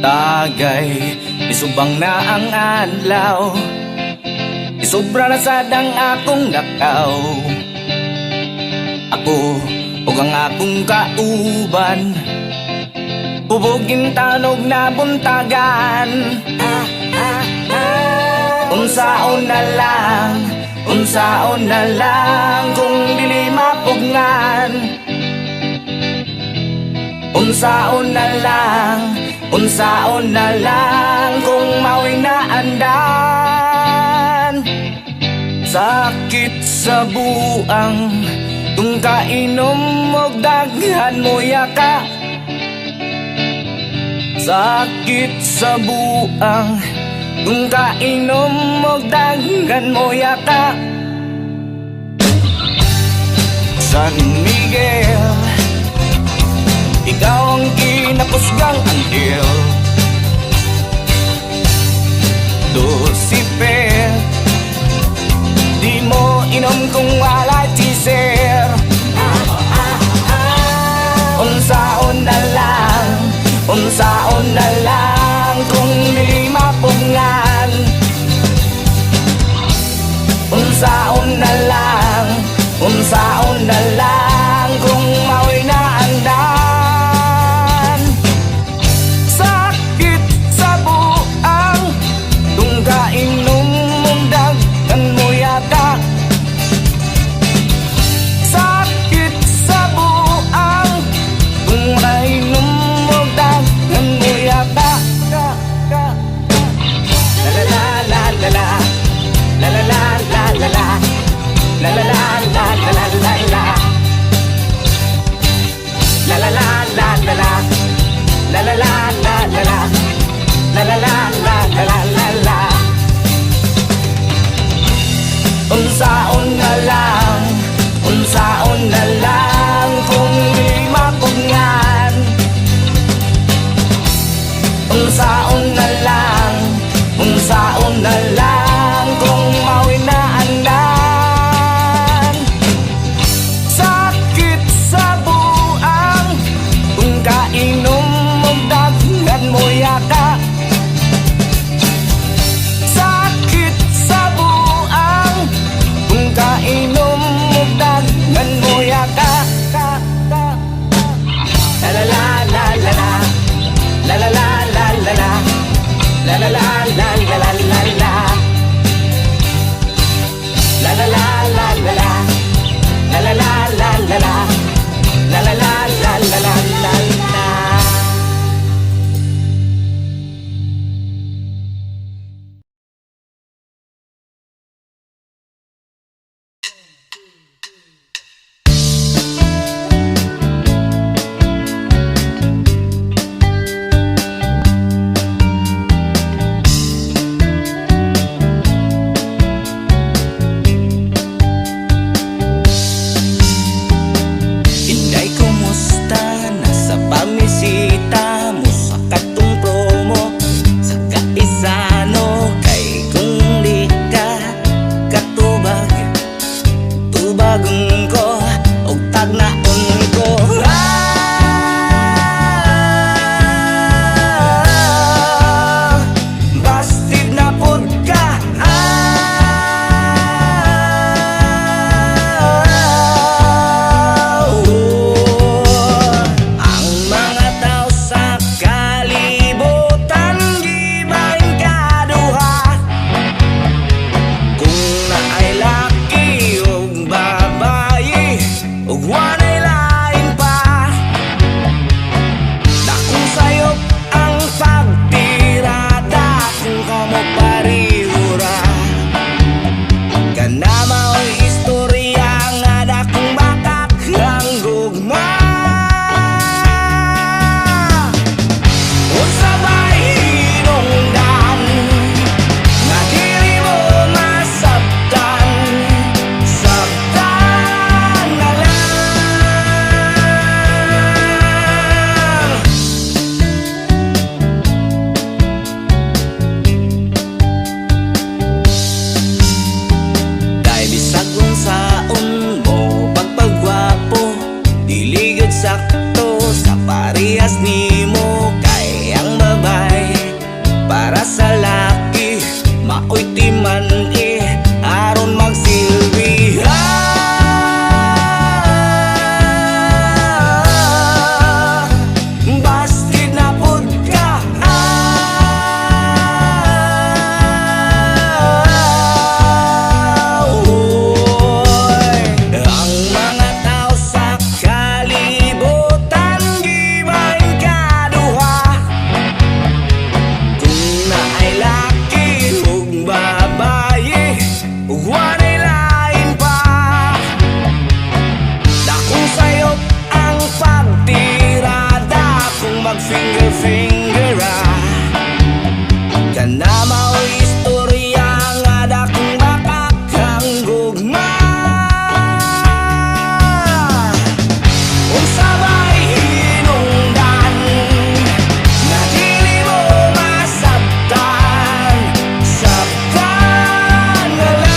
Tagay, isubang na ang adlaw, isobra na sad ang akong lakaw. Ako ug ang akong kauban, pubugin tanog na buntagan. Unsaon na lang, unsaon na lang kung dili mapugngan. Unsaon na lang, unsaon na lang kung mao'y naandan. Sakit sa buang kung kainom og daghan mo yaka. Sakit sa buang kung kainom og daghan mo yaka. San Miguel, ikaw ang kinapusgang anghel. Lucifer, di mo inom kung wala teaser. Unsaon na lang, unsaon na lang kung di mapungan. Unsaon na lang, unsaon na lang kung mao'y naandan. Sa ako'y timan aron magsilbi. Bastid na pud ka, ang mga tao sa kalibutan gibahin kaduha. Kung naay laki ug babaye, ug walay lain pa, dakong sayop ang pagtirada. Kung mag-finger kana mao'y istorya nga dakong makakanggugma. Unsa ba'y hinungdan na dili mo masabtan? Sabtan na lang.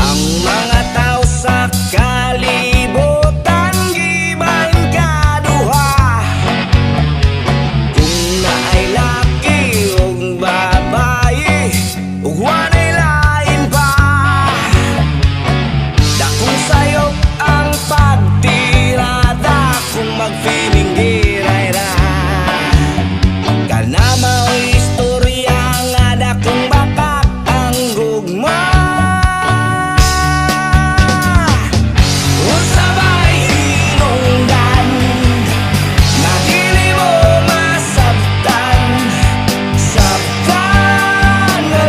Ang mga tao sa kalibutan gibahin kaduha. Kung naay laki ug babaye, ug walay lain pa, dakong sayop ang pagtirada. Kung mag-feeling girayra, kana mao'y istorya nga dakong makakanggugma. Unsa ba'y hinungdan na dili mo masabtan? Sabtan na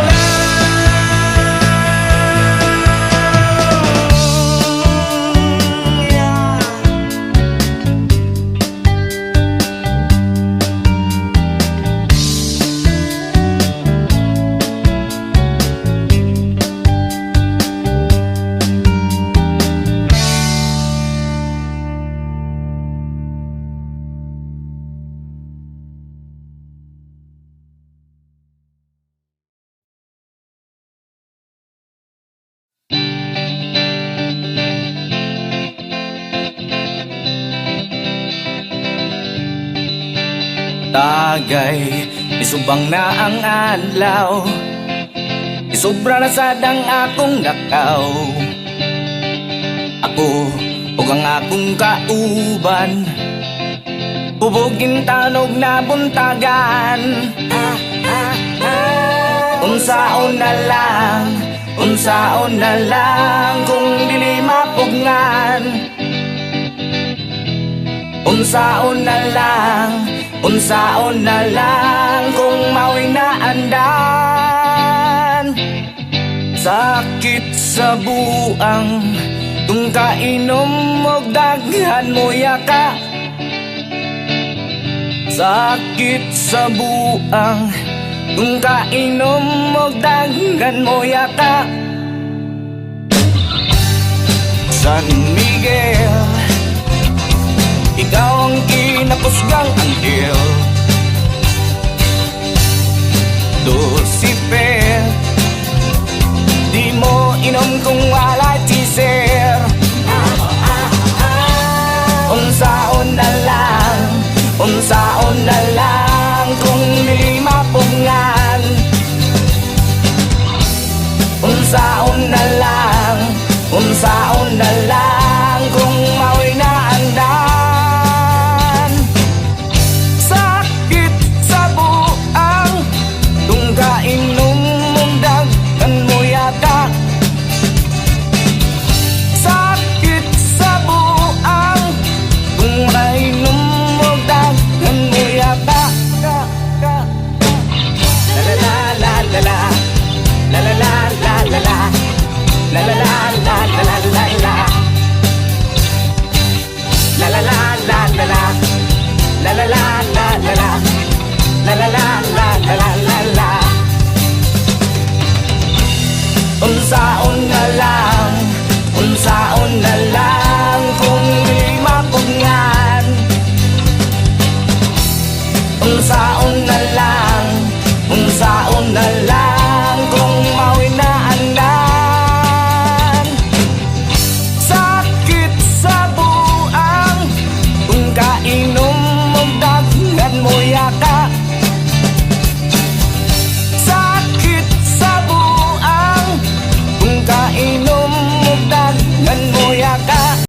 tagay, isubang na ang adlaw, isobra na sad ang akong lakaw. Ako ug ang akong kauban, hubogin tanog na buntagan. Unsaon na lang kung dili mapugngan. Unsaon na lang kung mao'y naandan. Sakit sa buang kung kainom og daghan mo yaka. Sakit sa buang kung kainom og daghan mo yaka. San Miguel, ikaw ang kinapusgang anghel. Lucifer, di mo inom kung wala teaser. Unsaon na lang kung dili mapugngan. Unsaon na lang kung mao'y naandan. Sakit sa buang kung kainom mong daghan mo yata. Sakit sa buang kung kainom mong daghan mo yata. La la la la la la, la la la la la la, la la la la la la la la, la la la la la la, la la la la la la, la la la la la la la. Unsaon